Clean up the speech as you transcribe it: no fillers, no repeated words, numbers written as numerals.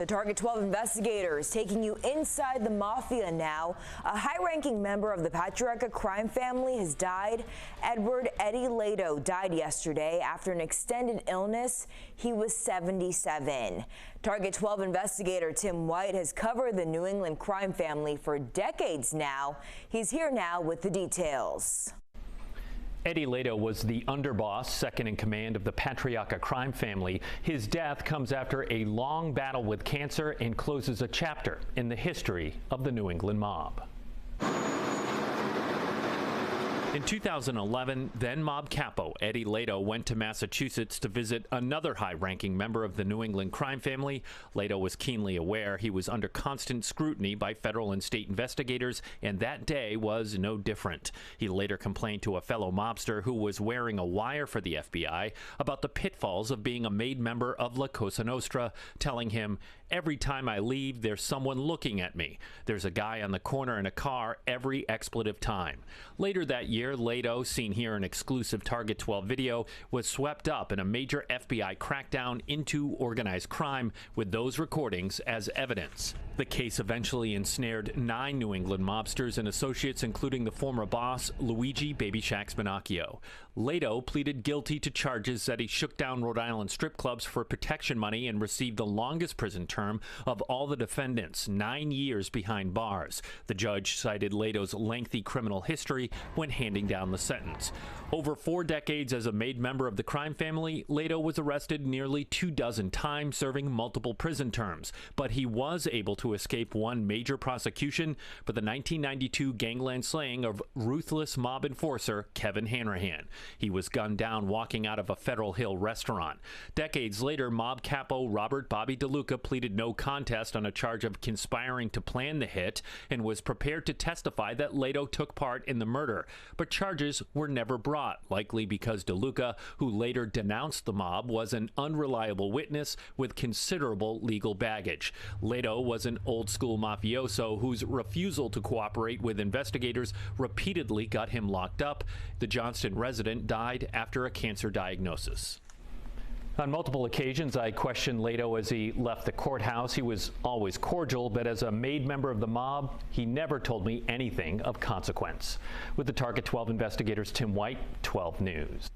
The Target 12 investigators taking you inside the mafia now. A high-ranking member of the Patriarca crime family has died. Edward Eddie Lato died yesterday after an extended illness. He was 77. Target 12 investigator Tim White has covered the New England crime family for decades now. He's here now with the details. Eddie Lato was the underboss, second in command of the Patriarca crime family. His death comes after a long battle with cancer and closes a chapter in the history of the New England mob. In 2011, then mob capo Eddie Lato went to Massachusetts to visit another high-ranking member of the New England crime family. Lato was keenly aware he was under constant scrutiny by federal and state investigators, and that day was no different. He later complained to a fellow mobster who was wearing a wire for the FBI about the pitfalls of being a made member of La Cosa Nostra, telling him, "Every time I leave, there's someone looking at me. There's a guy on the corner in a car every expletive time." Later that year, Lato, seen here in exclusive Target 12 video, was swept up in a major FBI crackdown into organized crime with those recordings as evidence. The case eventually ensnared 9 New England mobsters and associates, including the former boss, Luigi Baby Shack Spinacchio. Lato pleaded guilty to charges that he shook down Rhode Island strip clubs for protection money and received the longest prison term of all the defendants, 9 years behind bars. The judge cited Lato's lengthy criminal history when handing down the sentence. Over 4 decades as a made member of the crime family, Lato was arrested nearly 24 times, serving multiple prison terms. But he was able to escape one major prosecution for the 1992 gangland slaying of ruthless mob enforcer Kevin Hanrahan. He was gunned down walking out of a Federal Hill restaurant. Decades later, mob capo Robert Bobby DeLuca pleaded no contest on a charge of conspiring to plan the hit and was prepared to testify that Lato took part in the murder. But charges were never brought, likely because DeLuca, who later denounced the mob, was an unreliable witness with considerable legal baggage. Lato was an old-school mafioso whose refusal to cooperate with investigators repeatedly got him locked up. The Johnston resident died after a cancer diagnosis. On multiple occasions, I questioned Lato as he left the courthouse. He was always cordial, but as a made member of the mob, he never told me anything of consequence. With the Target 12 investigators, Tim White, 12 News.